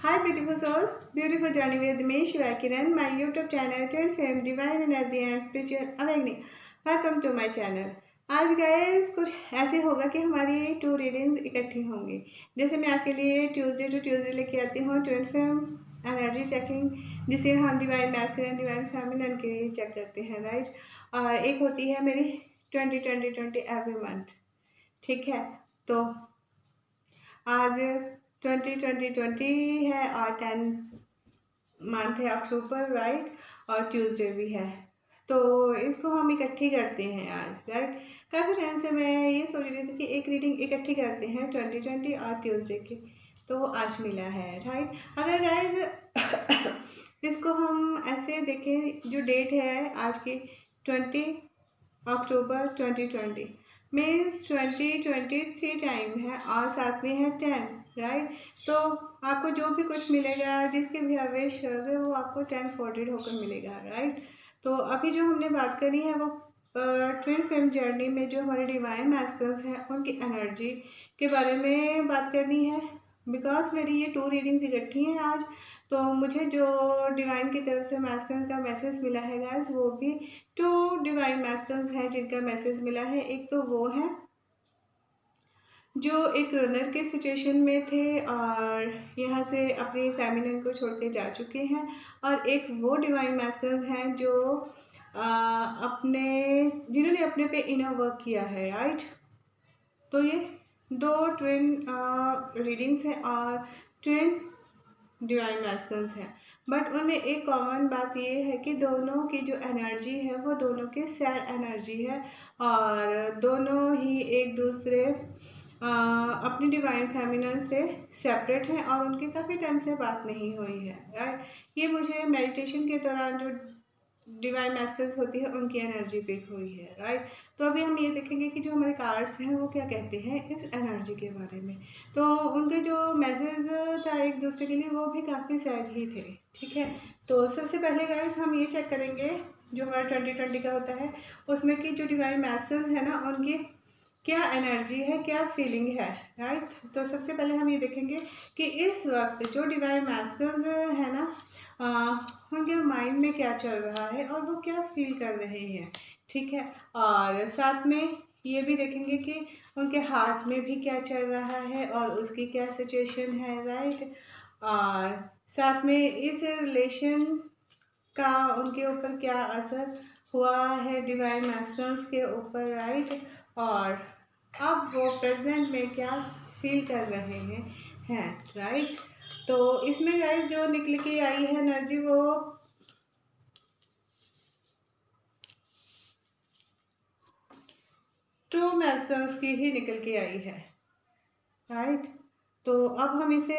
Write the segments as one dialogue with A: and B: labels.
A: Hi beautiful souls, beautiful journey with me Shiva Kiran, my YouTube channel Twin Fame Divine Energy and Spiritual Awakening. Welcome to my channel. आज guys कुछ ऐसे होगा कि हमारी 2 readings इकट्ठी होंगी। जैसे मैं आपके लिए ट्यूसडे टू ट्यूसडे लेके आती हूँ ट्विन फेम एनर्जी चेकिंग, जिसे हम डिवाइन मैस्कुलिन डिवाइन फेमिनिन के लिए चेक करते हैं, राइट। और एक होती है मेरी 20 एवरी मंथ, ठीक है। तो आज 20 है और 10 मंथ है अक्टूबर, राइट। और ट्यूसडे भी है, तो इसको हम इकट्ठी करते हैं आज, राइट। काफ़ी टाइम से मैं ये सोच रही थी कि एक रीडिंग इकट्ठी करते हैं 20 और ट्यूसडे की, तो आज मिला है, राइट। अगर गाइज इसको हम ऐसे देखें, जो डेट है आज की 20 अक्टूबर 2020 मीन्स 2023 टाइम है और साथ में है 10, राइट। तो आपको जो भी कुछ मिलेगा, जिसके भी आवेश होंगे, वो आपको 10 फोल्डेड होकर मिलेगा, राइट। तो अभी जो हमने बात करी है वो ट्विन फ्लेम जर्नी में जो हमारे डिवाइन मास्टर्स हैं उनकी एनर्जी के बारे में बात करनी है। बिकॉज मेरी ये 2 रीडिंग्स इकट्ठी हैं आज, तो मुझे जो डिवाइन की तरफ से मास्टर का मैसेज मिला है गाइस, वो भी 2 डिवाइन मास्टर्स हैं जिनका मैसेज मिला है। एक तो वो है जो एक रनर के सिचुएशन में थे और यहाँ से अपनी फैमिली को छोड़ के जा चुके हैं, और एक वो डिवाइन मास्टर्स हैं जो जिन्होंने अपने पे इनर वर्क किया है, राइट। तो ये 2 ट्विन रीडिंग्स हैं और ट्विन डिवाइन मास्टर्स हैं, बट उनमें एक कॉमन बात ये है कि दोनों की जो एनर्जी है वो दोनों की सैड एनर्जी है, और दोनों ही एक दूसरे अपनी डिवाइन फेमिनिन से सेपरेट हैं और उनकी काफ़ी टाइम से बात नहीं हुई है, राइट। ये मुझे मेडिटेशन के दौरान जो डिवाइन मैसेज होती है उनकी एनर्जी पिक हुई है, राइट। तो अभी हम ये देखेंगे कि जो हमारे कार्ड्स हैं वो क्या कहते हैं इस एनर्जी के बारे में। तो उनके जो मैसेज था एक दूसरे के लिए वो भी काफ़ी सैड ही थे, ठीक है। तो सबसे पहले गाइस हम ये चेक करेंगे जो हमारा 2020 का होता है उसमें कि जो डिवाइन मैसेज है ना उनकी क्या एनर्जी है, क्या फीलिंग है, राइट। तो सबसे पहले हम ये देखेंगे कि इस वक्त जो डिवाइन मास्टर्स है ना उनके माइंड में क्या चल रहा है और वो क्या फील कर रहे हैं, ठीक है। और साथ में ये भी देखेंगे कि उनके हार्ट में भी क्या चल रहा है और उसकी क्या सिचुएशन है, राइट। और साथ में इस रिलेशन का उनके ऊपर क्या असर हुआ है डिवाइन मास्टर्स के ऊपर, राइट। और अब वो प्रेजेंट में क्या फील कर रहे हैं, राइट। तो इसमें गाइस जो निकल के आई है एनर्जी वो ट्रू मास्टर्स की ही निकल के आई है, राइट। तो अब हम इसे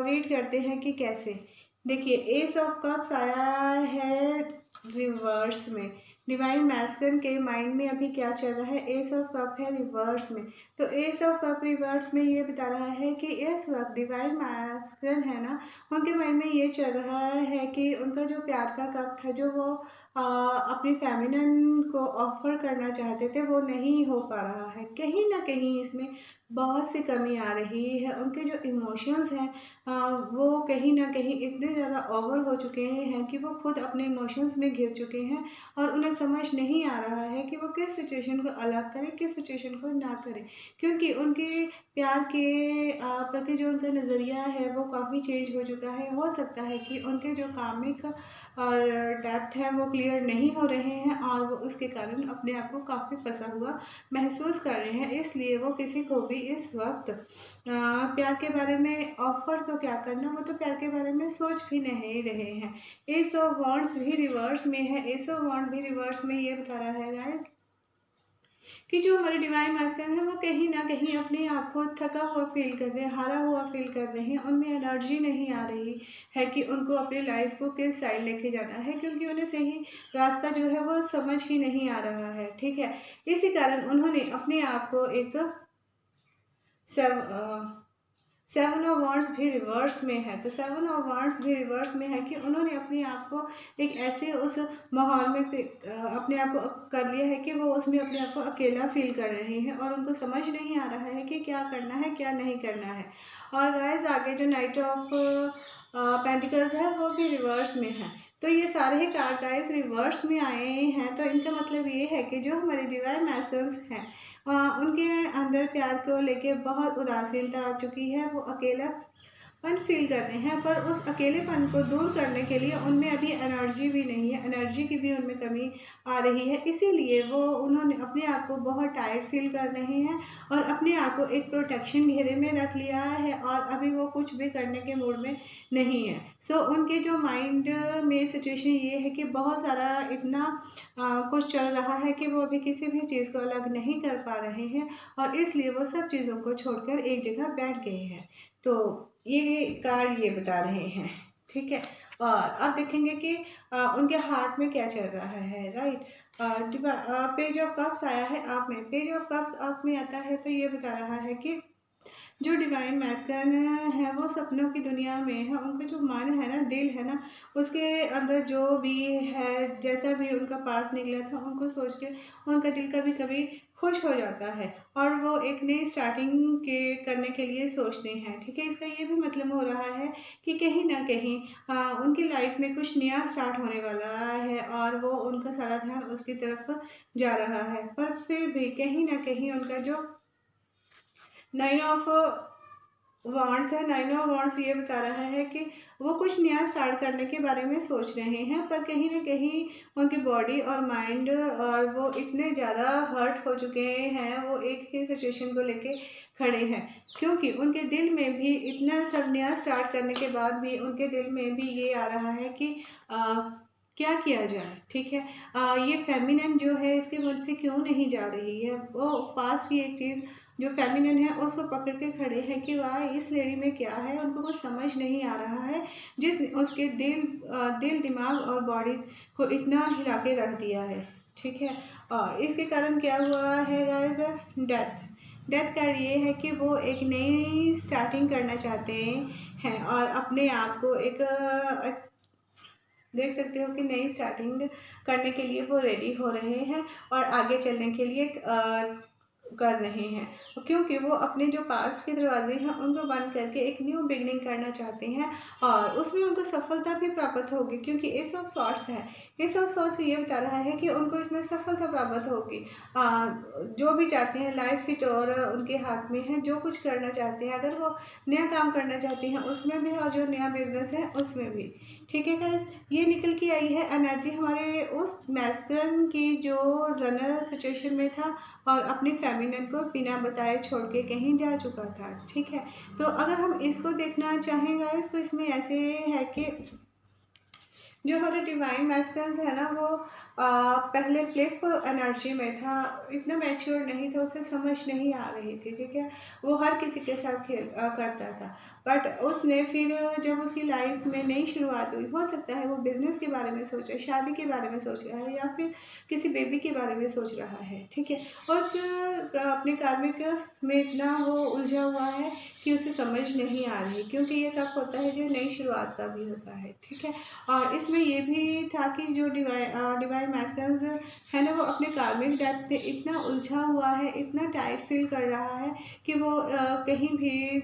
A: रीड करते हैं कि कैसे। देखिए, एस ऑफ कप्स आया है रिवर्स में। डिवाइन मैस्कुलिन के माइंड में अभी क्या चल रहा है, एस ऑफ कप है रिवर्स में। तो एस ऑफ कप रिवर्स में ये बता रहा है कि इस वक्त डिवाइन मैस्कुलिन है ना उनके माइंड में ये चल रहा है कि उनका जो प्यार का कप था जो वो अपनी फेमिनिन को ऑफर करना चाहते थे वो नहीं हो पा रहा है। कहीं ना कहीं इसमें बहुत सी कमी आ रही है। उनके जो इमोशंस हैं वो कहीं ना कहीं इतने ज़्यादा ओवर हो चुके हैं कि वो खुद अपने इमोशंस में घिर चुके हैं और उन्हें समझ नहीं आ रहा है कि वो किस सिचुएशन को अलग करें, किस सिचुएशन को ना करें, क्योंकि उनके प्यार के प्रति जो उनका नज़रिया है वो काफ़ी चेंज हो चुका है। हो सकता है कि उनके जो कामिक और डेप्थ है वो क्लियर नहीं हो रहे हैं और वो उसके कारण अपने आप को काफ़ी फंसा हुआ महसूस कर रहे हैं। इसलिए वो किसी को भी इस वक्त प्यार के बारे में ऑफर को क्या करना, वो तो प्यार के बारे में सोच भी नहीं रहे हैं। एस ऑफ वॉन्ड्स भी रिवर्स में है। एस ऑफ वॉन्ड भी रिवर्स में ये बता रहा है गाइस कि जो हमारे डिवाइन मास्कुलिन है वो कहीं ना कहीं अपने आप को थका हुआ फील कर रहे हैं, हारा हुआ फील कर रहे हैं। उनमें एनर्जी नहीं आ रही है कि उनको अपनी लाइफ को किस साइड लेके जाना है, क्योंकि उन्हें सही रास्ता जो है वो समझ ही नहीं आ रहा है, ठीक है। इसी कारण उन्होंने अपने आप को एक सेवन ऑफ वांड्स भी रिवर्स में है। तो सेवन ऑफ वांड्स भी रिवर्स में है कि उन्होंने अपने आप को एक ऐसे उस माहौल में अपने आप को कर लिया है कि वो उसमें अपने आप को अकेला फील कर रहे हैं और उनको समझ नहीं आ रहा है कि क्या करना है क्या नहीं करना है। और गाइस आगे जो नाइट ऑफ पेंटिकल्स है वो भी रिवर्स में है। तो ये सारे ही कार्ड गाइस रिवर्स में आए हैं। तो इनका मतलब ये है कि जो हमारे डिवाइन मास्टर्स हैं उनके अंदर प्यार को लेके बहुत उदासीनता आ चुकी है। वो अकेलापन फील करते हैं, पर उस अकेलेपन को दूर करने के लिए उनमें अभी एनर्जी भी नहीं है, एनर्जी की भी उनमें कमी आ रही है। इसीलिए वो उन्होंने अपने आप को बहुत टायर्ड फील कर रहे हैं और अपने आप को एक प्रोटेक्शन घेरे में रख लिया है और अभी वो कुछ भी करने के मूड में नहीं है। सो उनके जो माइंड में सिचुएशन ये है कि बहुत सारा इतना कुछ चल रहा है कि वो अभी किसी भी चीज़ को अलग नहीं कर पा रहे हैं और इसलिए वो सब चीज़ों को छोड़कर एक जगह बैठ गए हैं। तो ये कार्ड ये बता रहे हैं, ठीक है। और अब देखेंगे कि उनके हार्ट में क्या चल रहा है, राइट। पेज ऑफ कप्स आया है आप में, पेज ऑफ कप्स आप में आता है तो ये बता रहा है कि जो डिवाइन मैस्कन है वो सपनों की दुनिया में है। उनका जो मन है ना, दिल है ना, उसके अंदर जो भी है, जैसा भी उनका पास निकला था उनको सोच के उनका दिल कभी कभी खुश हो जाता है और वो एक नई स्टार्टिंग के करने के लिए सोचते हैं, ठीक है। इसका ये भी मतलब हो रहा है कि कहीं ना कहीं उनकी लाइफ में कुछ नया स्टार्ट होने वाला है और वो उनका सारा ध्यान उसकी तरफ जा रहा है। पर फिर भी कहीं ना कहीं उनका जो नाइन ऑफ वांड्स है, नाइन ऑफ वांड्स ये बता रहा है कि वो कुछ नया स्टार्ट करने के बारे में सोच रहे हैं, पर कहीं ना कहीं उनकी बॉडी और माइंड और वो इतने ज़्यादा हर्ट हो चुके हैं, वो एक ही सिचुएशन को लेके खड़े हैं। क्योंकि उनके दिल में भी इतना सब नया स्टार्ट करने के बाद भी उनके दिल में भी ये आ रहा है कि क्या किया जाए, ठीक है। ये फेमिनिन जो है इसके मन से क्यों नहीं जा रही है। वो पास की एक चीज़ जो फेमिनिन है उसको पकड़ के खड़े हैं कि वाह इस लेडी में क्या है, उनको कुछ समझ नहीं आ रहा है जिस उसके दिल दिमाग और बॉडी को इतना हिला के रख दिया है, ठीक है। और इसके कारण क्या हुआ है गाइस, डेथ। डेथ का ये है कि वो एक नई स्टार्टिंग करना चाहते हैं और अपने आप को एक देख सकते हो कि नई स्टार्टिंग करने के लिए वो रेडी हो रहे हैं और आगे चलने के लिए कर रहे हैं, क्योंकि वो अपने जो पास्ट के दरवाजे हैं उनको बंद करके एक न्यू बिगनिंग करना चाहते हैं और उसमें उनको सफलता भी प्राप्त होगी। क्योंकि एस ऑफ सॉर्ट्स है, एस ऑफ सॉर्ट्स ये बता रहा है कि उनको इसमें सफलता प्राप्त होगी। जो भी चाहते हैं लाइफ फिट और उनके हाथ में है, जो कुछ करना चाहते हैं, अगर वो नया काम करना चाहते हैं उसमें भी और जो नया बिजनेस है उसमें भी, ठीक है गाइस। ये निकल के आई है एनर्जी हमारे उस मैस्कन की जो रनर सिचुएशन में था और अपनी फेमिनिन को बिना बताए छोड़ के कहीं जा चुका था, ठीक है। तो अगर हम इसको देखना चाहें गाइस तो इसमें ऐसे है कि जो हमारे डिवाइन मैस्कन्स है ना वो पहले प्लेफुल एनर्जी में था, इतना मैच्योर नहीं था, उसे समझ नहीं आ रही थी, ठीक है। वो हर किसी के साथ खेल करता था, बट उसने फिर जब उसकी लाइफ में नई शुरुआत हुई, हो सकता है वो बिजनेस के बारे में सोच रहा है, शादी के बारे में सोच रहा है या फिर किसी बेबी के बारे में सोच रहा है, ठीक है। और अपने कार्मिक में इतना वो उलझा हुआ है कि उसे समझ नहीं आ रही, क्योंकि ये कब होता है जो नई शुरुआत का भी होता है, ठीक है। और इसमें ये भी था कि जो डिवाइन मैस्कन्स है ना वो अपने कार्मिक डेप्थ से इतना उलझा हुआ है, इतना टाइट फील कर रहा है कि वो कहीं भी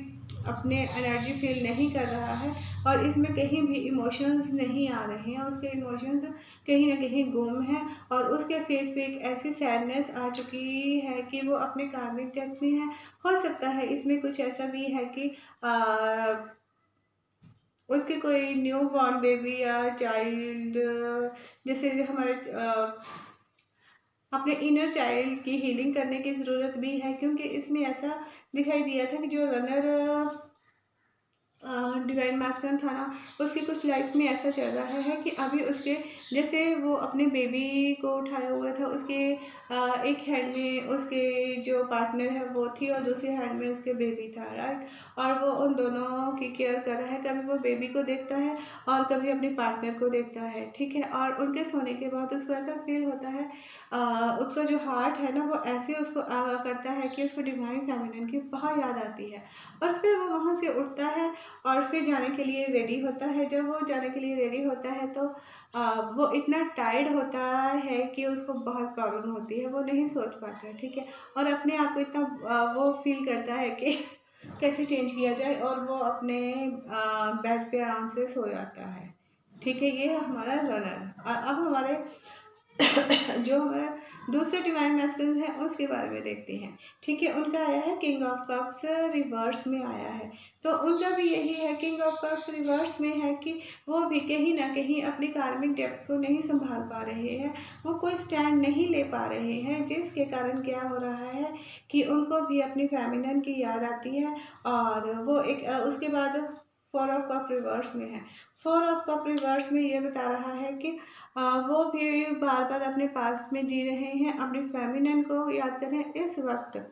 A: अपने एनर्जी फील नहीं कर रहा है और इसमें कहीं भी इमोशंस नहीं आ रहे हैं, उसके इमोशंस कहीं ना कहीं गुम है और उसके फेस पे एक ऐसी सैडनेस आ चुकी है कि वो अपने कार्मिक डेथ में है। हो सकता है इसमें कुछ ऐसा भी है कि उसके कोई न्यू बॉर्न बेबी या चाइल्ड, जैसे हमारे अपने इनर चाइल्ड की हीलिंग करने की ज़रूरत भी है। क्योंकि इसमें ऐसा दिखाई दिया था कि जो रनर डिवाइन मास्कुलिन था ना, उसकी कुछ लाइफ में ऐसा चल रहा है कि अभी उसके, जैसे वो अपने बेबी को उठाया हुआ था, उसके एक हैंड में उसके जो पार्टनर है वो थी और दूसरे हैंड में उसके बेबी था, राइट। और वो उन दोनों की केयर कर रहा है, कभी वो बेबी को देखता है और कभी अपने पार्टनर को देखता है, ठीक है। और उनके सोने के बाद उसको ऐसा फील होता है, उसका जो हार्ट है ना वो ऐसे उसको करता है कि उसको डिवाइन फेमिनिन की बहुत याद आती है। और फिर वो वहाँ से उठता है और फिर जाने के लिए रेडी होता है। जब वो जाने के लिए रेडी होता है तो वो इतना टायर्ड होता है कि उसको बहुत प्रॉब्लम होती है, वो नहीं सोच पाता है, ठीक है। और अपने आप को इतना वो फील करता है कि कैसे चेंज किया जाए, और वो अपने बेड पे आराम से सो जाता है, ठीक है। ये है हमारा रनर। और अब हमारे जो हमारा दूसरे डिवाइन मैस्कुलिन है उसके बारे में देखते हैं, ठीक है। उनका आया है किंग ऑफ कप्स, रिवर्स में आया है। तो उनका भी यही है, किंग ऑफ कप्स रिवर्स में है कि वो भी कहीं ना कहीं अपनी कार्मिक डेप्थ को नहीं संभाल पा रहे हैं, वो कोई स्टैंड नहीं ले पा रहे हैं, जिसके कारण क्या हो रहा है कि उनको भी अपनी फेमिनिन की याद आती है। और वो एक उसके बाद फोर ऑफ कप रिवर्स में है। फोर ऑफ कप रिवर्स में ये बता रहा है कि वो भी बार बार अपने पास्ट में जी रहे हैं, अपनी फेमिनिन को याद कर रहे हैं। इस वक्त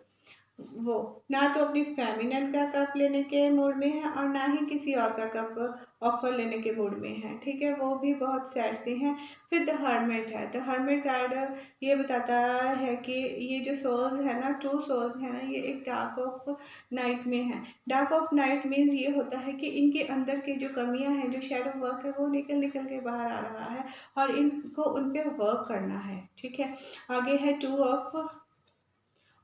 A: वो ना तो अपनी फेमिनिन का कप लेने के मूड में है और ना ही किसी और का कप ऑफर लेने के मूड में है, ठीक है। वो भी बहुत सैड से हैं। फिर द हर्मिट है। द हर्मिट कार्ड ये बताता है कि ये जो सोल्स है ना, टू सोल्स है ना, ये एक डार्क ऑफ नाइट में है। डार्क ऑफ नाइट मीन्स ये होता है कि इनके अंदर की जो कमियां हैं, जो शेडो वर्क है, वो निकल निकल के बाहर आ रहा है और इनको उन पे वर्क करना है, ठीक है। आगे है two of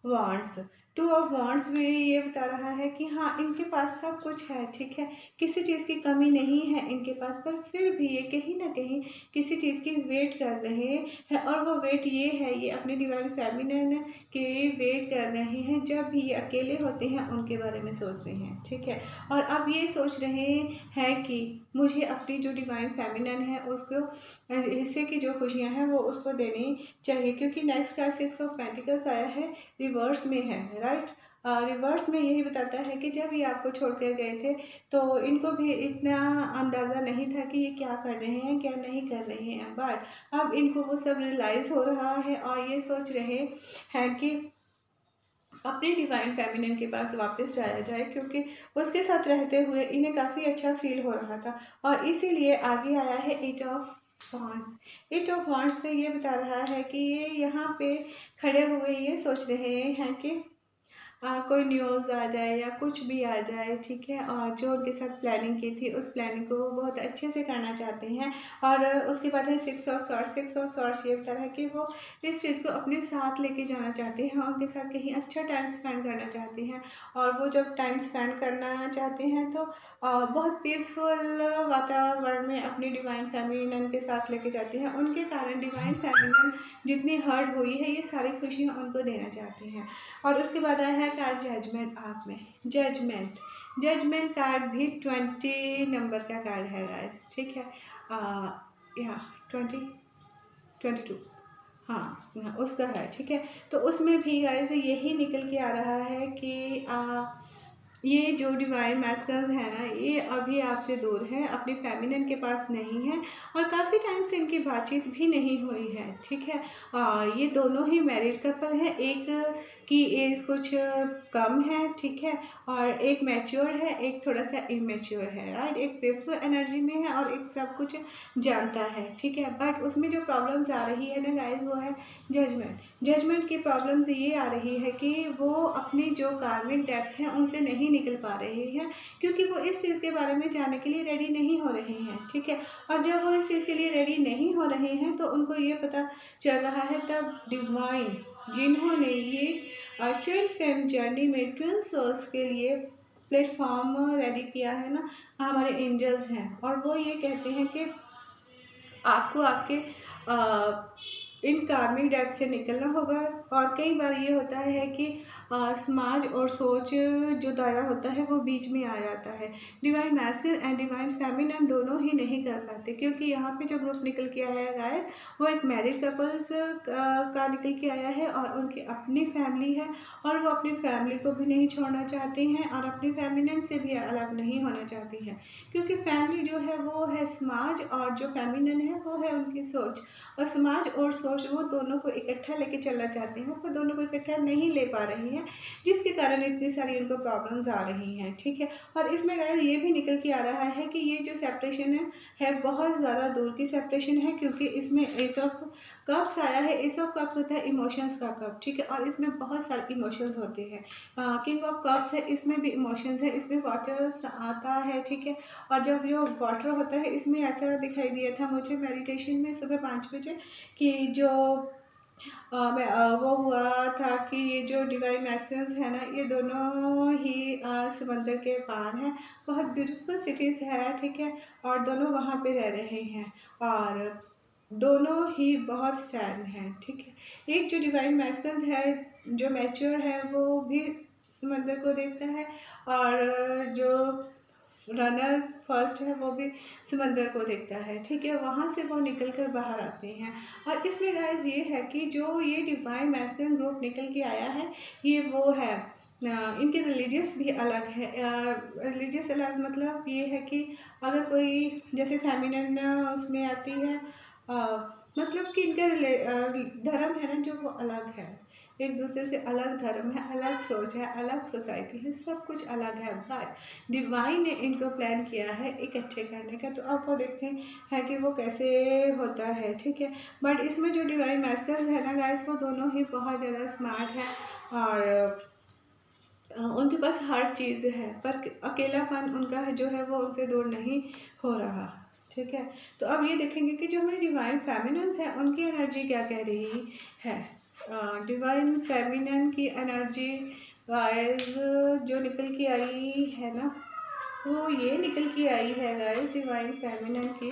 A: wands. Two of wands में ये बता रहा है कि हाँ, इनके पास सब कुछ है, ठीक है। किसी चीज़ की कमी नहीं है इनके पास, पर फिर भी ये कहीं ना कहीं किसी चीज़ की वेट कर रहे हैं। और वो वेट ये है, ये अपनी डिवाइन फेमिनिन के वेट कर रहे हैं। जब भी ये अकेले होते हैं उनके बारे में सोचते हैं, ठीक है। और अब ये सोच रहे हैं कि मुझे अपनी जो डिवाइन फेमिनिन है उसको हिस्से की जो खुशियाँ हैं वो उसको देनी चाहिए, क्योंकि नेक्स्ट का सिक्स ऑफ पेंटिकल्स आया है, रिवर्स में है, राइट। रिवर्स में यही बताता है कि जब ये आपको छोड़ कर गए थे तो इनको भी इतना अंदाज़ा नहीं था कि ये क्या कर रहे हैं क्या नहीं कर रहे हैं, बट अब इनको वो सब रियलाइज़ हो रहा है और ये सोच रहे हैं कि अपनी डिवाइन फेमिनिन के पास वापस जाया जाए, क्योंकि उसके साथ रहते हुए इन्हें काफ़ी अच्छा फील हो रहा था। और इसीलिए आगे आया है eight of wands. Eight of wands से ये बता रहा है कि ये यहाँ पे खड़े हुए ये सोच रहे हैं कि कोई न्यूज़ आ जाए या कुछ भी आ जाए, ठीक है। और जो उनके साथ प्लानिंग की थी उस प्लानिंग को वो बहुत अच्छे से करना चाहते हैं। और उसके बाद है six of swords. Six of swords ये बता रहा है कि वो इस चीज़ को अपने साथ लेके जाना चाहते हैं, उनके साथ कहीं अच्छा टाइम स्पेंड करना चाहते हैं। और वो जब टाइम स्पेंड करना चाहते हैं तो बहुत पीसफुल वातावरण में अपनी डिवाइन फेमिनिन के साथ लेके जाते हैं। उनके कारण डिवाइन फेमिनिन जितनी हर्ट हुई है, ये सारी खुशियाँ उनको देना चाहते हैं। और उसके बाद आया है कार्ड जजमेंट। आप में जजमेंट, जजमेंट कार्ड भी 20 नंबर का कार्ड है गाइस, ठीक है। या 2022, हाँ उसका है, ठीक है। तो उसमें भी गाइस यही निकल के आ रहा है कि ये जो डिवाइन मैस्कल्स है ना, ये अभी आपसे दूर है, अपनी फेमिनिन के पास नहीं है और काफ़ी टाइम से इनकी बातचीत भी नहीं हुई है, ठीक है। और ये दोनों ही मैरिड कपल है, एक की एज कुछ कम है, ठीक है। और एक मैच्योर है, एक थोड़ा सा इमेच्योर है, राइट। एक प्लेफुल एनर्जी में है और एक सब कुछ जानता है, ठीक है। बट उसमें जो प्रॉब्लम्स आ रही है ना गाइज, वो है जजमेंट। जजमेंट की प्रॉब्लम्स ये आ रही है कि वो अपनी जो कार्मिक डेप्थ है उनसे नहीं निकल पा रहे हैं, क्योंकि वो इस चीज़ के बारे में जानने के लिए रेडी नहीं हो रहे हैं, ठीक है। और जब वो इस चीज़ के लिए रेडी नहीं हो रहे हैं तो उनको ये पता चल रहा है तब डिवाइन जिन्होंने ये ट्विन फ्लेम जर्नी में ट्विन सोल्स के लिए प्लेटफॉर्म रेडी किया है ना, हमारे एंजल्स हैं। और वो ये कहते हैं कि आपको आपके इन कार्मिक डेप्थ से निकलना होगा। और कई बार ये होता है कि समाज और सोच जो दायरा होता है वो बीच में आ जाता है। Divine masculine and divine feminine दोनों ही नहीं कर पाते, क्योंकि यहाँ पे जो ग्रुप निकल के आया है गाइस, वो एक मैरिड कपल्स का निकल के आया है और उनकी अपनी फैमिली है और वो अपनी फैमिली को भी नहीं छोड़ना चाहती हैं और अपनी फेमिनिन से भी अलग नहीं होना चाहती हैं, क्योंकि फैमिली जो है वो है समाज और जो फेमिनिन है वो है उनकी सोच। और समाज और सोच वो दोनों को इकट्ठा लेके चलना चाहती हैं, वो दोनों को इकट्ठा नहीं ले पा रही हैं, जिसके कारण इतनी सारी उनको प्रॉब्लम्स आ रही हैं। ठीक है, और इसमें गाइस ये भी निकल के आ रहा है कि ये जो सेपरेशन है बहुत ज़्यादा दूर की सेपरेशन है, क्योंकि इसमें एस ऑफ कप्स आया है। एस ऑफ कप्स होता है इमोशंस का कप। ठीक है, और इसमें बहुत सारे इमोशंस होते हैं। किंग ऑफ कप्स है, इसमें भी इमोशंस है, इसमें वाटर आता है। ठीक है, और जब जो वाटर होता है इसमें ऐसा दिखाई दिया था मुझे मेडिटेशन में सुबह 5 बजे कि जो वो हुआ था कि ये जो डिवाइन मैसेज है ना, ये दोनों ही समंदर के पार हैं, बहुत ब्यूटीफुल सिटीज़ है। ठीक है, और दोनों वहाँ पे रह रहे हैं और दोनों ही बहुत सैड हैं। ठीक है, एक जो डिवाइन मैसेज है जो मैच्योर है वो भी समंदर को देखता है और जो रनर फर्स्ट है वो भी समंदर को देखता है। ठीक है, वहाँ से वो निकल कर बाहर आते हैं। और इसमें गाइस ये है कि जो ये डिवाइन मैस्कुलिन ग्रुप निकल के आया है, ये वो है इनके रिलीजियस भी अलग है। रिलीजियस अलग मतलब ये है कि अगर कोई जैसे फेमिनिन उसमें आती है, मतलब कि इनका धर्म है ना जो वो अलग है, एक दूसरे से अलग धर्म है, अलग सोच है, अलग सोसाइटी है, सब कुछ अलग है। बट डिवाइन ने इनको प्लान किया है इकट्ठे करने का, तो अब वो देखते हैं कि वो कैसे होता है। ठीक है, बट इसमें जो डिवाइन मैस्टर्स है ना गाइस, वो दोनों ही बहुत ज़्यादा स्मार्ट है और उनके पास हर चीज़ है, पर अकेलापन उनका जो है वो उनसे दूर नहीं हो रहा। ठीक है, तो अब ये देखेंगे कि जो हमारी डिवाइन फेमिनिन्स है उनकी एनर्जी क्या कह रही है। डिवाइन फेमिनिन की एनर्जी गाइस जो निकल के आई है ना, वो ये निकल के आई है गाइस डिवाइन फेमिनिन की।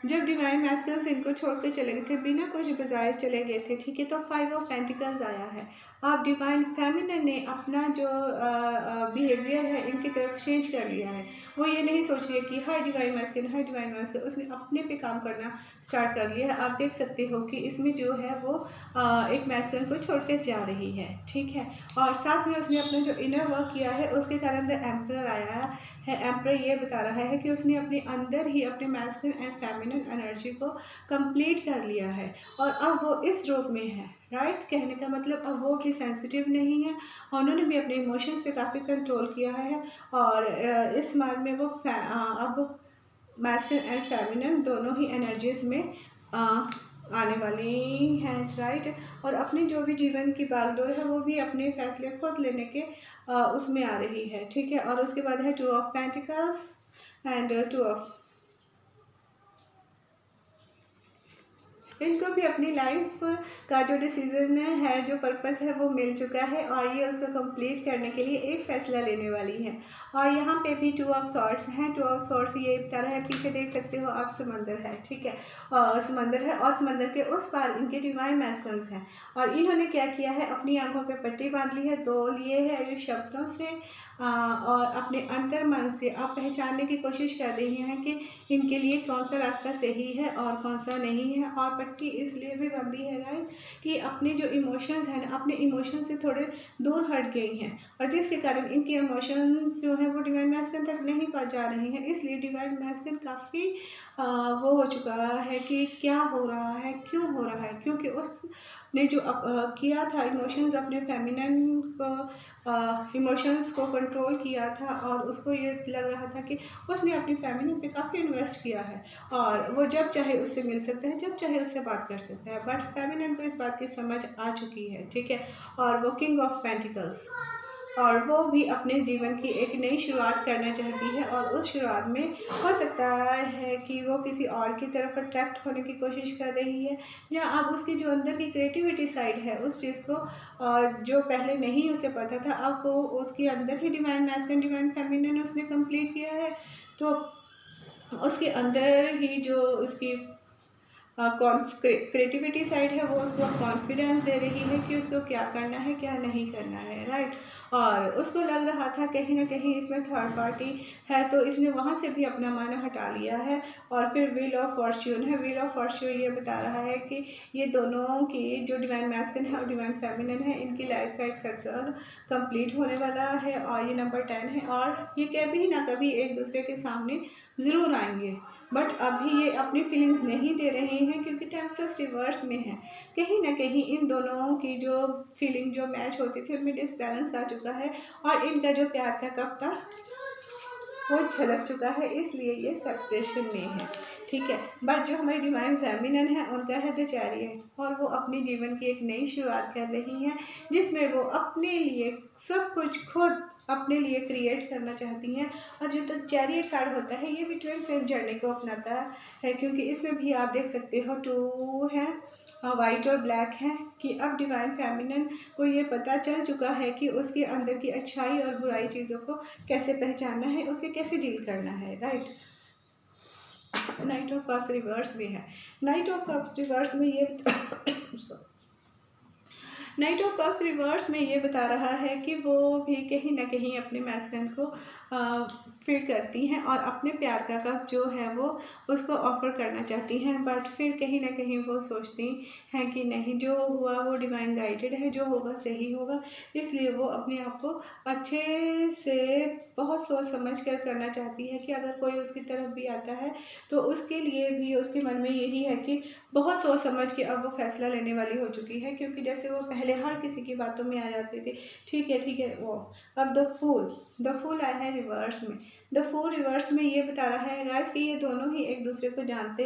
A: जब डिवाइन मैस्टर्स इनको छोड़कर चले गए थे, बिना कुछ बताए चले गए थे। ठीक है, तो 5 ऑफ पेंटिकल्स आया है। अब डिवाइन फेमिनिन ने अपना जो बिहेवियर है इनकी तरफ चेंज कर लिया है। वो ये नहीं सोच रही है कि हाय डिवाइन मैस्कुलिन, हाय डिवाइन मैस्कुलिन, उसने अपने पे काम करना स्टार्ट कर लिया है। आप देख सकते हो कि इसमें जो है वो एक मैस्कुलिन को छोड़कर जा रही है। ठीक है, और साथ में उसने अपना जो इनर वर्क किया है उसके कारण द एम्परर आया है। एम्परर ये बता रहा है कि उसने अपने अंदर ही अपने मैस्कुलिन एंड फेमिनिन एनर्जी को कंप्लीट कर लिया है और अब वो इस रूप में है। राइट, कहने का मतलब अब वो भी सेंसिटिव नहीं है, उन्होंने भी अपने इमोशंस पे काफ़ी कंट्रोल किया है और इस मार्ग में वो अब मैस्कुलिन एंड फेमिनिन दोनों ही एनर्जीज में आने वाली हैं। राइट, और अपनी जो भी जीवन की बागडोर है वो भी अपने फैसले खुद लेने के उसमें आ रही है। ठीक है, और उसके बाद है 2 ऑफ पेंटिकल्स एंड 2 ऑफ, इनको भी अपनी लाइफ का जो डिसीजन है, जो पर्पस है वो मिल चुका है और ये उसको कंप्लीट करने के लिए एक फ़ैसला लेने वाली है। और यहाँ पे भी 2 ऑफ सॉर्ड्स हैं। 2 ऑफ सॉर्ड्स ये बता रहा है, पीछे देख सकते हो आप समंदर है। ठीक है, और समंदर है और समंदर के उस पार इनके डिवाइन मैस्कुलिन्स हैं और इन्होंने क्या किया है, अपनी आंखों पे पट्टी बांध ली है, दो लिए है ये शब्दों से और अपने अंतर मन से आप पहचानने की कोशिश कर रही हैं कि इनके लिए कौन सा रास्ता सही है और कौन सा नहीं है। और पट्टी इसलिए भी बंदी है गाइस कि अपने जो इमोशंस हैं ना, अपने इमोशंस से थोड़े दूर हट गई हैं और जिसके कारण इनके इमोशंस जो हैं वो डिवाइन मैस्कुलिन तक नहीं पहुंच जा रहे हैं। इसलिए डिवाइन मैस्कुलिन काफ़ी वो हो चुका है कि क्या हो रहा है, क्यों हो रहा है, क्योंकि उसने जो किया था इमोशंस, अपने फेमिनिन को इमोशंस को कंट्रोल किया था और उसको ये लग रहा था कि उसने अपनी फेमिनिन पे काफ़ी इन्वेस्ट किया है और वो जब चाहे उससे मिल सकता है, जब चाहे उससे बात कर सकता है। बट फेमिनिन को इस बात की समझ आ चुकी है। ठीक है, और वो किंग ऑफ पेंटिकल्स और वो भी अपने जीवन की एक नई शुरुआत करना चाहती है और उस शुरुआत में हो सकता है कि वो किसी और की तरफ अट्रैक्ट होने की कोशिश कर रही है, जहाँ अब उसकी जो अंदर की क्रिएटिविटी साइड है उस चीज़ को जो पहले नहीं उसे पता था, अब वो उसके अंदर ही डिवाइन मैस्कुलिन डिवाइन फेमिनिन उसने कंप्लीट किया है। तो उसके अंदर ही जो उसकी क्रिएटिविटी साइड है वो उसको कॉन्फिडेंस दे रही है कि उसको क्या करना है क्या नहीं करना है, राइट। और उसको लग रहा था कहीं ना कहीं इसमें थर्ड पार्टी है, तो इसने वहाँ से भी अपना मन हटा लिया है। और फिर व्हील ऑफ फॉर्च्यून है। व्हील ऑफ फॉर्च्यून ये बता रहा है कि ये दोनों की जो डिवाइन मैस्कुलिन है और डिवाइन फेमिनिन है, इनकी लाइफ का एक सर्कल कंप्लीट होने वाला है और ये नंबर 10 है। और ये कभी ना कभी एक दूसरे के सामने ज़रूर आएंगे, बट अभी ये अपनी फीलिंग्स नहीं दे रहे हैं क्योंकि टेम्परस रिवर्स में है। कहीं ना कहीं इन दोनों की जो फीलिंग जो मैच होती थी उनमें डिसबैलेंस आ चुका है और इनका जो प्यार का कप था वो झलक चुका है, इसलिए ये सेपरेशन में है, ठीक है। बट जो हमारी डिवाइन फेमिनिन है उनका है द चैरियट, और वो अपने जीवन की एक नई शुरुआत कर रही हैं जिसमें वो अपने लिए सब कुछ खुद अपने लिए क्रिएट करना चाहती हैं। और जो तो चैरियट कार्ड होता है ये भी ट्विन फ्लेम जर्नी को अपनाता है, क्योंकि इसमें भी आप देख सकते हो 2 है, वाइट और ब्लैक है, कि अब डिवाइन फेमिनिन को ये पता चल चुका है कि उसके अंदर की अच्छाई और बुराई चीज़ों को कैसे पहचानना है, उसे कैसे डील करना है, right. Night of cups reverse में है। नाइट ऑफ कप्स रिवर्स में ये नाइट ऑफ कप्स रिवर्स में ये बता रहा है कि वो भी कहीं ना कहीं अपने मैस्कुलिन को फील करती हैं और अपने प्यार का कप जो है वो उसको ऑफ़र करना चाहती हैं, बट फिर कहीं ना कहीं वो सोचती हैं कि नहीं, जो हुआ वो डिवाइन गाइडेड है, जो होगा सही होगा। इसलिए वो अपने आप को अच्छे से बहुत सोच समझ कर करना चाहती है कि अगर कोई उसकी तरफ भी आता है तो उसके लिए भी उसके मन में यही है कि बहुत सोच समझ के अब वो फैसला लेने वाली हो चुकी है, क्योंकि जैसे वो पहले हर किसी की बातों में आ जाती थी, ठीक है वो। अब द फूल आया है रिवर्स में। द फूल रिवर्स में ये बता रहा है गाइस कि ये दोनों ही एक दूसरे को जानते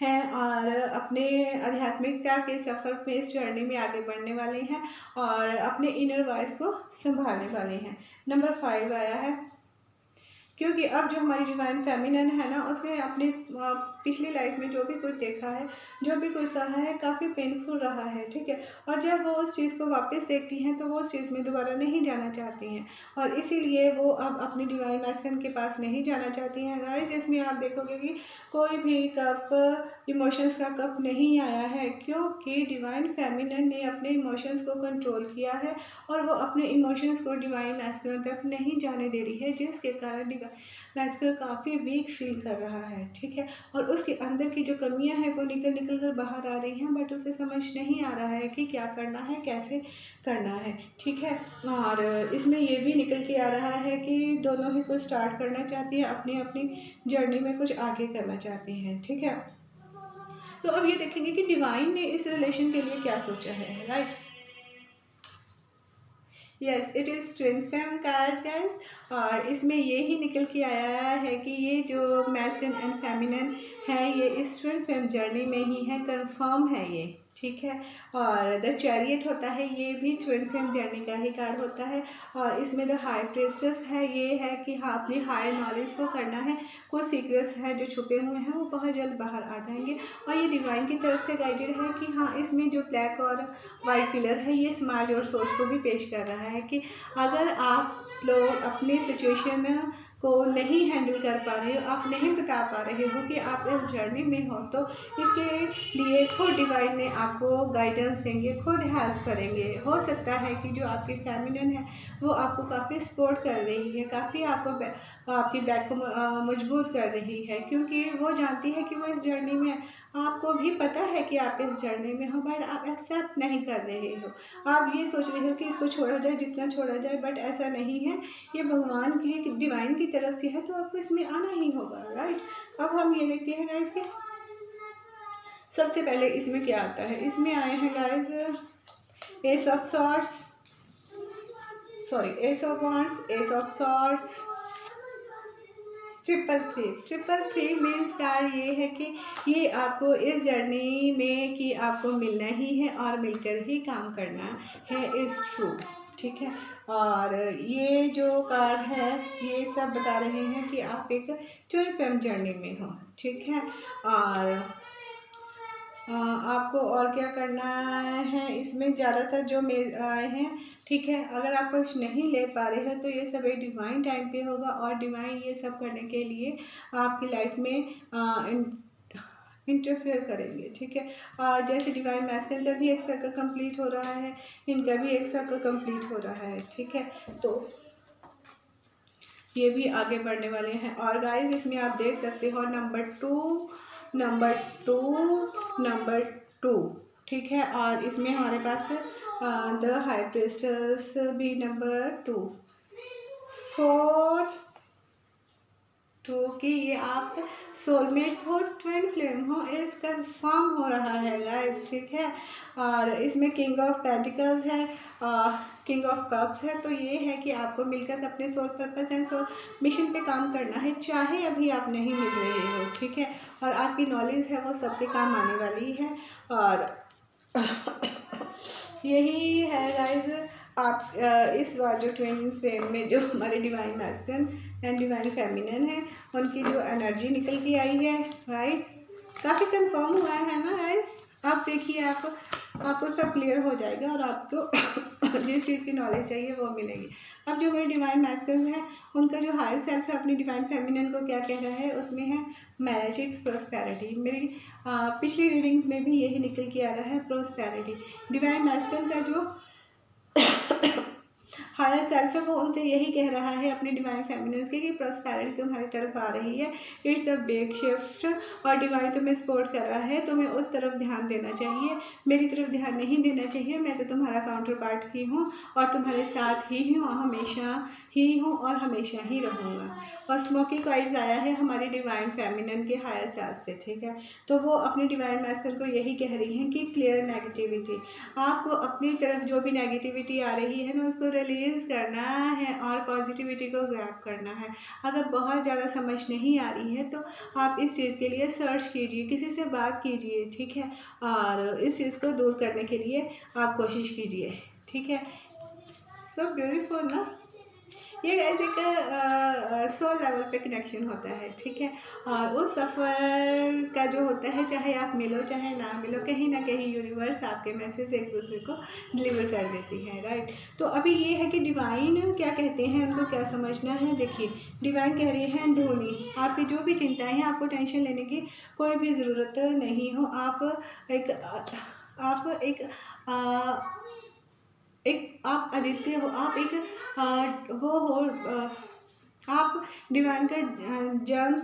A: हैं और अपने आध्यात्मिकता के सफ़र में इस जर्नी में आगे बढ़ने वाले हैं और अपने इनर वॉइस को संभालने वाले हैं। नंबर 5 आया है, क्योंकि अब जो हमारी डिवाइन फेमिनिन है ना, उसने अपनी पिछली लाइफ में जो भी कुछ देखा है, जो भी कुछ सहा है, काफ़ी पेनफुल रहा है, ठीक है। और जब वो उस चीज़ को वापस देखती हैं तो वो उस चीज़ में दोबारा नहीं जाना चाहती हैं और इसीलिए वो अब अपनी डिवाइन मैस्कुलिन के पास नहीं जाना चाहती हैं। गाइस, इसमें आप देखोगे कि कोई भी कप इमोशंस का कप नहीं आया है, क्योंकि डिवाइन फेमिनिन ने अपने इमोशंस को कंट्रोल किया है और वो अपने इमोशंस को डिवाइन मैस्कुलिन तक नहीं जाने दे रही है, जिसके कारण डिवाइन मैस्कुलिन काफ़ी वीक फील कर रहा है, ठीक है। और उसके अंदर की जो कमियां हैं वो निकल कर बाहर आ रही हैं, बट उसे समझ नहीं आ रहा है कि क्या करना है, कैसे करना है, ठीक है। और इसमें ये भी निकल के आ रहा है कि दोनों ही कुछ स्टार्ट करना चाहती हैं, अपनी अपनी जर्नी में कुछ आगे करना चाहती हैं, ठीक है। तो अब ये देखेंगे कि डिवाइन ने इस रिलेशन के लिए क्या सोचा है, right. Yes, it is twin flame card guys, और इसमें ये ही निकल के आया है कि ये जो मैस्कुलिन एंड फेमिनिन है ये इस ट्विन फ्लेम जर्नी में ही है, कंफर्म है ये, ठीक है। और द चैरियट होता है, ये भी ट्विन फ्लेम जर्नी का ही कार्ड होता है। और इसमें द हाई प्रीस्टेस है, ये है कि हाँ, अपनी हाई नॉलेज को करना है, कुछ सीक्रेट्स हैं जो छुपे हुए हैं वो बहुत जल्द बाहर आ जाएंगे। और ये डिवाइन की तरफ से गाइडेड है कि हाँ, इसमें जो ब्लैक और वाइट पिलर है ये समाज और सोच को भी पेश कर रहा है कि अगर आप लोग अपनी सिचुएशन को नहीं हैंडल कर पा रहे हो, आप नहीं बता पा रहे हो कि आप इस जर्नी में हो, तो इसके लिए खुद डिवाइन ने आपको गाइडेंस देंगे, खुद हेल्प करेंगे। हो सकता है कि जो आपकी फेमिनिन है वो आपको काफ़ी सपोर्ट कर रही है, काफ़ी आपकी बैक को मजबूत कर रही है, क्योंकि वो जानती है कि वो इस जर्नी में है। आपको भी पता है कि आप इस जर्नी में हो, बट आप एक्सेप्ट नहीं कर रहे हो। आप ये सोच रहे हो कि इसको छोड़ा जाए, जितना छोड़ा जाए, बट ऐसा नहीं है। ये भगवान की डिवाइन की तरफ से है, तो आपको इसमें आना ही होगा, राइट। अब हम ये देखते हैं गाइस कि सबसे पहले इसमें क्या आता है। इसमें आए हैं guys S of swords, sorry S of wands, S of swords, triple three means card ये है कि ये आपको इस जर्नी में कि आपको मिलना ही है और मिलकर ही काम करना है, इज़ ट्रू, ठीक है। और ये जो कार्ड है ये सब बता रहे हैं कि आप एक ट्विन फ्लेम जर्नी में हो, ठीक है। और आपको और क्या करना है, इसमें ज़्यादातर जो आए हैं, ठीक है। अगर आप कुछ नहीं ले पा रहे हो तो ये सब एक डिवाइन टाइम पे होगा और डिवाइन ये सब करने के लिए आपकी लाइफ में इंटरफेयर करेंगे, ठीक है। जैसे डिवाइन मैस्कुलिन का भी एक सर्कल कंप्लीट हो रहा है, इनका भी एक सर्कल कंप्लीट हो रहा है, ठीक है। तो ये भी आगे बढ़ने वाले हैं। और गाइस इसमें आप देख सकते हो नंबर टू, ठीक है। और इसमें हमारे पास द हाई प्रिस्टेस भी नंबर 2, 4 तो कि ये आप सोलमेट्स हो, ट्विन फ्लेम हो, इस कंफर्म हो रहा है गाइस, ठीक है। और इसमें किंग ऑफ पेंटिकल्स है, किंग ऑफ कप्स है। तो ये है कि आपको मिलकर अपने soul purpose and soul mission पे काम करना है, चाहे अभी आप नहीं मिल रहे हो, ठीक है। और आपकी नॉलेज है वो सबके काम आने वाली है। और यही है गाइज आप इस बार जो ट्विन फ्लेम में जो हमारे divine masculine and divine feminine है उनकी जो एनर्जी निकल के आई है, राइट, काफ़ी कंफर्म हुआ है ना गाइज। आप देखिए आपको सब क्लियर हो जाएगा और आपको जिस चीज़ की नॉलेज चाहिए वो मिलेगी। अब जो मेरे डिवाइन मैस्कुलिन है उनका जो हायर सेल्फ है अपनी डिवाइन फेमिनिन को क्या कह रहा है, उसमें है मैजिक, प्रोस्पेरिटी। मेरी पिछली रीडिंग्स में भी यही निकल के आ रहा है, प्रोस्पेरिटी। डिवाइन मैस्कुलिन का जो हायर सेल्फ है वो उनसे यही कह रहा है अपनी डिवाइन फेमिनिन्स की कि प्रोस्पेरिटी तुम्हारी तरफ आ रही है, इट्स अ बिग शिफ्ट। और डिवाइन तुम्हें सपोर्ट कर रहा है, तुम्हें उस तरफ ध्यान देना चाहिए, मेरी तरफ ध्यान नहीं देना चाहिए। मैं तो तुम्हारा काउंटर पार्ट ही हूँ और तुम्हारे साथ ही हूँ, हमेशा ही हूँ और हमेशा ही रहूँगा। और स्मोकी क्वाइट्स आया है हमारी डिवाइन फेमिनिन के हायर सेल्फ से, ठीक है। तो वो अपनी डिवाइन मैस्कुलिन को यही कह रही हैं कि क्लियर नेगेटिविटी, आपको अपनी तरफ जो भी नेगेटिविटी आ रही है ना उसको रिलीज़ करना है और पॉजिटिविटी को ग्रैब करना है। अगर बहुत ज़्यादा समझ नहीं आ रही है तो आप इस चीज़ के लिए सर्च कीजिए, किसी से बात कीजिए, ठीक है। और इस चीज़ को दूर करने के लिए आप कोशिश कीजिए, ठीक है। सो ब्यूटीफुल ना, ये गाइस एक सोल लेवल पे कनेक्शन होता है, ठीक है। और उस सफ़र का जो होता है, चाहे आप मिलो चाहे ना मिलो, कहीं ना कहीं यूनिवर्स आपके मैसेज एक दूसरे को डिलीवर कर देती है, राइट। तो अभी ये है कि डिवाइन क्या कहते हैं, उनको क्या समझना है। देखिए डिवाइन कह रही है धोनी, आपकी जो भी चिंताएं हैं आपको टेंशन लेने की कोई भी ज़रूरत नहीं हो। आप आदित्य हो, आप एक वो हो, आप डिवाइन का जेम्स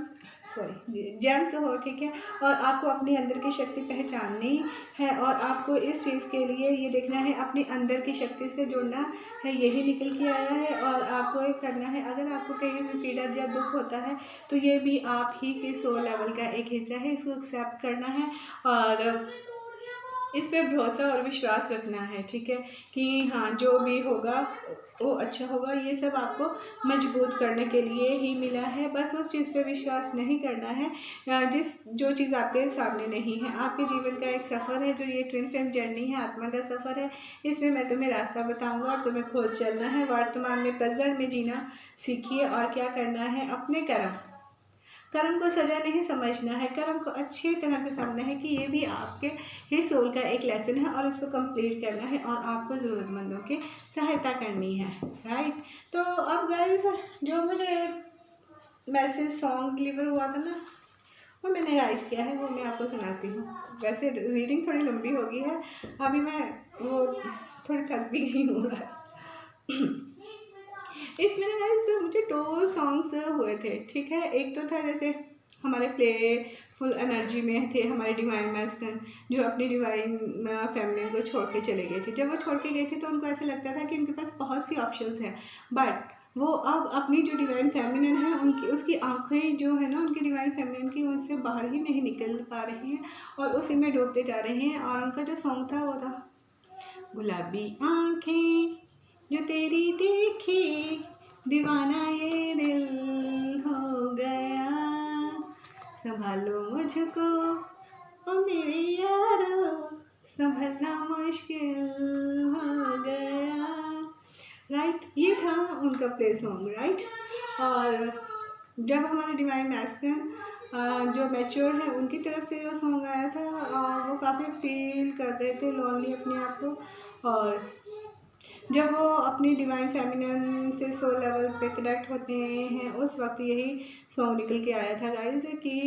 A: हो, ठीक है। और आपको अपने अंदर की शक्ति पहचाननी है और आपको इस चीज़ के लिए ये देखना है, अपने अंदर की शक्ति से जुड़ना है, यही निकल के आया है। और आपको ये करना है, अगर आपको कहीं भी पीड़ा या दुख होता है तो ये भी आप ही के सोल लेवल का एक हिस्सा है, इसको एक्सेप्ट करना है और इस पर भरोसा और विश्वास रखना है, ठीक है। कि हाँ जो भी होगा वो अच्छा होगा, ये सब आपको मजबूत करने के लिए ही मिला है। बस उस चीज़ पे विश्वास नहीं करना है जो चीज़ आपके सामने नहीं है। आपके जीवन का एक सफ़र है, जो ये ट्विन फ्लेम जर्नी है, आत्मा का सफ़र है। इसमें मैं तुम्हें रास्ता बताऊंगा और तुम्हें खुद चलना है। वर्तमान में, प्रेजेंट में जीना सीखिए और क्या करना है, अपने कर्म को सजा नहीं समझना है, कर्म को अच्छी तरह से समझना है कि ये भी आपके ही सोल का एक लेसन है और इसको कंप्लीट करना है और आपको ज़रूरतमंदों की सहायता करनी है, राइट। तो अब गाइस जो मुझे मैसेज सॉन्ग डिलीवर हुआ था ना वो मैंने राइट किया है, वो मैं आपको सुनाती हूँ। वैसे रीडिंग थोड़ी लंबी हो गई है, अभी मैं वो थोड़ी थक भी गई हूँ। इसमें ना गाइस मुझे 2 सॉन्ग्स हुए थे, ठीक है। एक तो था जैसे हमारे प्लेफुल एनर्जी में थे हमारे डिवाइन मैस्कुलिन, जो अपनी डिवाइन फेमिनिन को छोड़ के चले गए थे। जब वो छोड़ के गए थे तो उनको ऐसा लगता था कि उनके पास बहुत सी ऑप्शंस हैं, बट वो अब अपनी जो डिवाइन फेमिनिन है उनकी उसकी आंखें जो है ना उनकी डिवाइन फेमिनिन की उनसे बाहर ही नहीं निकल पा रही हैं और उसी में डूबते जा रहे हैं। और उनका जो सॉन्ग था वो था गुलाबी आंखें जो तेरी देखी दीवाना ये दिल हो गया, संभालो मुझको ओ मेरे यारो, संभलना मुश्किल हो गया, राइट। ये था उनका प्ले सॉन्ग, राइट। और जब हमारे डिवाइन मैस्कुलिन जो मैच्योर है उनकी तरफ से जो सॉन्ग आया था और वो काफ़ी फील कर रहे थे लॉन्ली अपने आप को, और जब वो अपनी डिवाइन फेमिनिन से सोल लेवल पे कनेक्ट होते हैं उस वक्त यही सॉन्ग निकल के आया था गाइस कि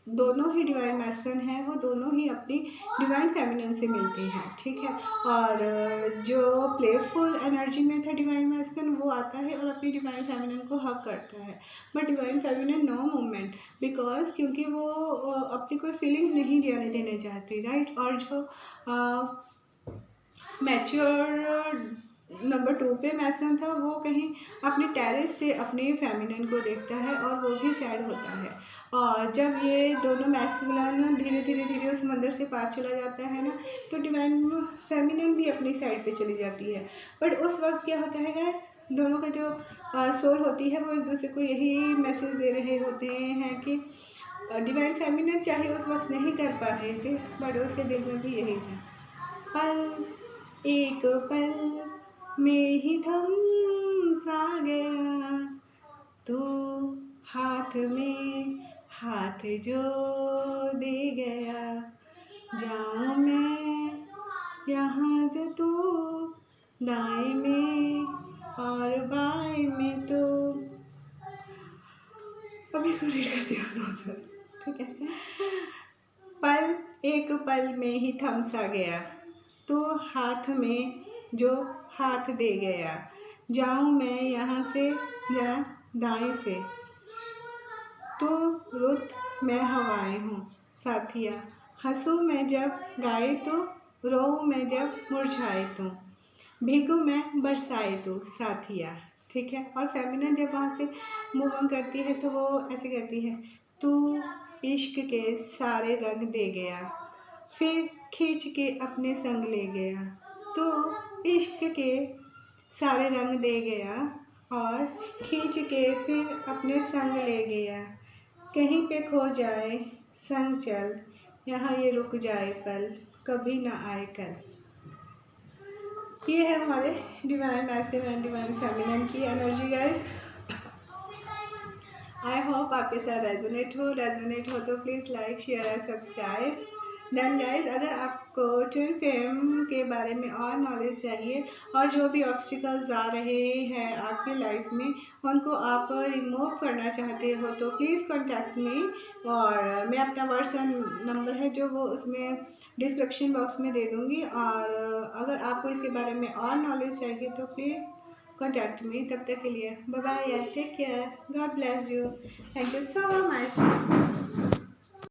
A: दोनों ही डिवाइन मैस्कुलिन हैं, वो दोनों ही अपनी डिवाइन फेमिनिन से मिलते हैं, ठीक है। और जो प्लेफुल एनर्जी में था डिवाइन मैस्कुलिन, वो आता है और अपनी डिवाइन फेमिनिन को हक करता है। But divine feminine no movement, because क्योंकि वो अपनी कोई फीलिंग्स नहीं जाने देना चाहती, राइट। और जो मैच्योर नंबर 2 पे मैस्कुलिन था, वो कहीं अपने टेरेस से अपने फेमिनिन को देखता है और वो भी सैड होता है। और जब ये दोनों मैस्कुलिन धीरे धीरे धीरे उस मंदिर से पार चला जाता है ना, तो डिवाइन फेमिनिन भी अपनी साइड पे चली जाती है। बट उस वक्त क्या होता है गाइस, दोनों का जो सोल होती है वो एक दूसरे को यही मैसेज दे रहे होते हैं कि डिवाइन फेमिनिन चाहे उस वक्त नहीं कर पा रहे थे, बट उसके दिल में भी यही था, पल एक पल में ही थम सा गया, तू हाथ में हाथ जो दे गया, जाऊँ मैं यहाँ जो तू दाएं में और बाएं में, तो अभी इसको रीड करती हूँ सर, ठीक है। पल एक पल में ही थम सा गया, तो हाथ में जो हाथ दे गया, जाऊँ मैं यहाँ से या दाएं से, तो रुत मैं हवाएं हूँ साथिया, हंसूँ मैं जब गाए तो, रोऊँ मैं जब मुरझाए तो, भीगू मैं बरसाए तो साथिया, ठीक है। और फेमिनिन जब वहाँ से मूव ऑन करती है तो वो ऐसे करती है, तू इश्क के सारे रंग दे गया, फिर खींच के अपने संग ले गया, तो इश्क के सारे रंग दे गया और खींच के फिर अपने संग ले गया, कहीं पे खो जाए संग चल, यहाँ ये रुक जाए पल, कभी ना आए कल। ये है हमारे divine masculine and divine feminine की एनर्जी गाइस। आई होप आपके साथ रेजोनेट हो तो please like share and subscribe. Then guys, अगर आपको ट्विन फ्लेम के बारे में और नॉलेज चाहिए और जो भी ऑब्स्टिकल्स आ रहे हैं आपकी लाइफ में उनको आप रिमूव करना चाहते हो तो प्लीज़ कॉन्टैक्ट मी, और मैं अपना व्हाट्सएप नंबर है जो वो उसमें डिस्क्रिप्शन बॉक्स में दे दूँगी। और अगर आपको इसके बारे में और नॉलेज चाहिए तो प्लीज़ कॉन्टैक्ट मी। तब तक के लिए bye bye, take care, God bless you, thank you so much.